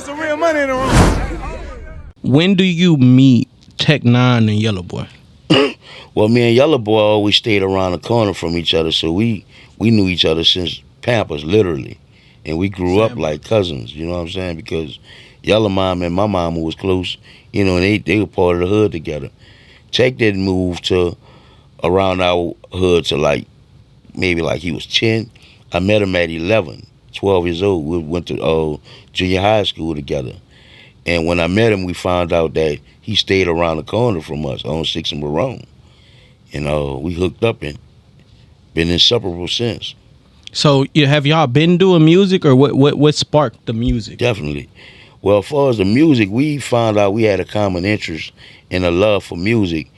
It's a real money in the room. When do you meet Tech Nine and Yella Boy? Well, me and Yella Boy always stayed around the corner from each other, so we knew each other since Pampers, literally. And we grew up like cousins, you know what I'm saying? Because Yella mom and my mama was close, you know, and they were part of the hood together. Tech didn't move to around our hood to maybe he was 10. I met him at 11, 12 years old. We went to junior high school together. And when I met him, we found out that he stayed around the corner from us on 6th and Barone. And we hooked up and been inseparable since. So have y'all been doing music, or what sparked the music? Definitely. Well, as far as the music, we found out we had a common interest and a love for music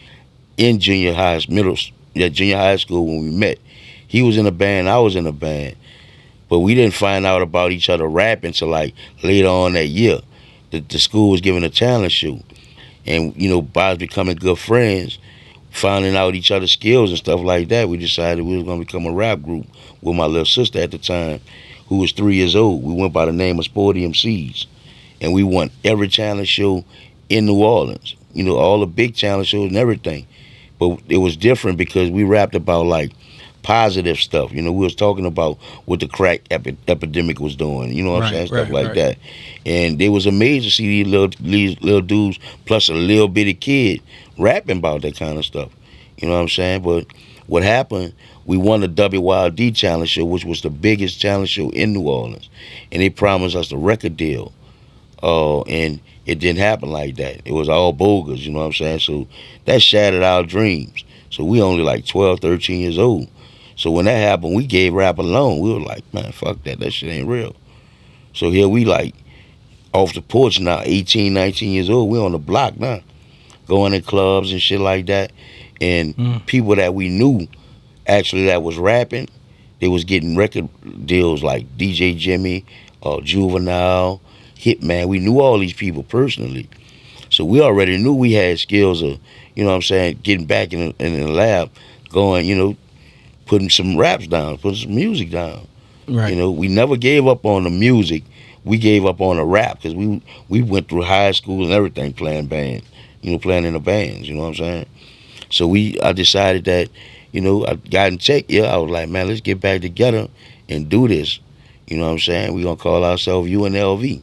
in junior high school when we met. He was in a band, I was in a band. But we didn't find out about each other rapping until later on that year. The school was giving a talent show. And, by us becoming good friends, finding out each other's skills and stuff like that, we decided we was going to become a rap group with my little sister at the time, who was 3 years old. We went by the name of Sporty MCs. And we won every talent show in New Orleans. All the big talent shows and everything. But it was different because we rapped about positive stuff. We was talking about what the crack epidemic was doing. You know what I'm saying? Stuff like that. And it was amazing to see these little dudes plus a little bitty kid rapping about that kind of stuff. You know what I'm saying? But what happened, we won the WYD challenge show, which was the biggest challenge show in New Orleans. And they promised us a record deal. And it didn't happen like that. It was all bogus, you know what I'm saying? So that shattered our dreams. So we only 12, 13 years old. So when that happened, we gave rap alone. We were like, man, fuck that. That shit ain't real. So here we off the porch now, 18, 19 years old. We on the block now, going in clubs and shit like that. And people that we knew actually that was rapping, they was getting record deals like DJ Jimmy, Juvenile, Hitman. We knew all these people personally. So we already knew we had skills of, you know what I'm saying, getting back in the lab, going, putting some raps down, putting some music down. Right. We never gave up on the music. We gave up on the rap because we went through high school and everything playing band, playing in the bands, you know what I'm saying? So I decided that, I got in Tech, I was like, man, let's get back together and do this. You know what I'm saying? We're going to call ourselves UNLV.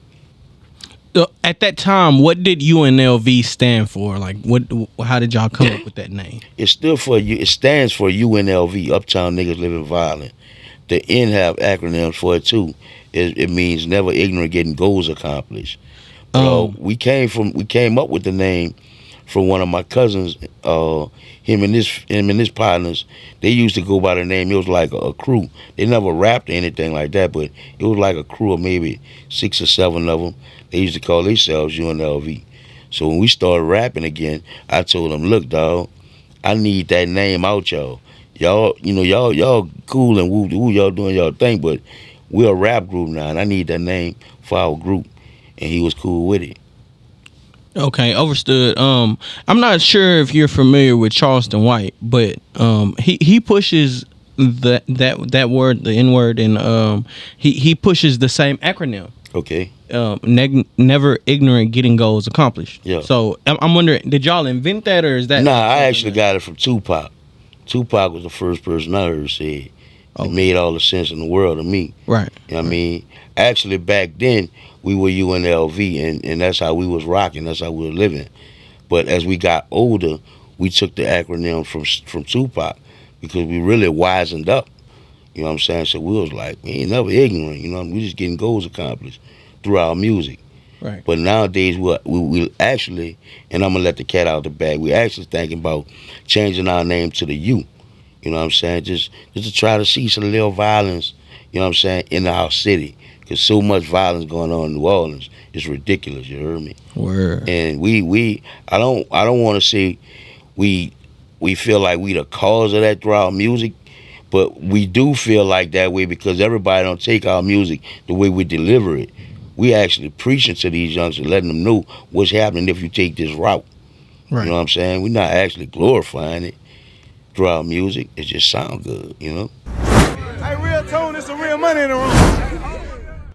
At that time, what did UNLV stand for? How did y'all come up with that name? It stands for UNLV, Uptown Niggas Living Violent. The N have acronyms for it too. It means never ignorant, getting goals accomplished. We came up with the name from one of my cousins. Him and his partners, they used to go by the name. It was like a crew. They never rapped or anything like that, but it was like a crew of maybe 6 or 7 of them. They used to call themselves UNLV. So when we started rapping again, I told them, look, dawg, I need that name out, y'all. Y'all cool and woo, y'all doing y'all thing, but we're a rap group now, and I need that name for our group. And he was cool with it. Okay, understood. I'm not sure if you're familiar with Charleston White, but he pushes that word, the N word, and he pushes the same acronym. Okay. Never ignorant, getting goals accomplished. Yeah. So I'm wondering, did y'all invent that, or is that? Nah, I actually got it from Tupac. Tupac was the first person I heard say it. It made all the sense in the world to me. Right. You know what I mean? Actually, back then, we were UNLV, and that's how we was rocking. That's how we were living. But as we got older, we took the acronym from Tupac because we really wisened up. You know what I'm saying? So we was like, we ain't never ignorant. We just getting goals accomplished through our music. Right. But nowadays, we actually, and I'm going to let the cat out the bag, we actually thinking about changing our name to the U. You know what I'm saying? Just to try to see some little violence, you know what I'm saying, in our city. Because so much violence going on in New Orleans. It's ridiculous, you heard me? Word. And I don't want to say we feel like we the cause of that through our music, but we do feel like that way because everybody don't take our music the way we deliver it. We actually preaching to these youngsters, letting them know what's happening if you take this route. Right. You know what I'm saying? We're not actually glorifying it through our music. It just sound good, Hey, real tone, it's a real money in the room.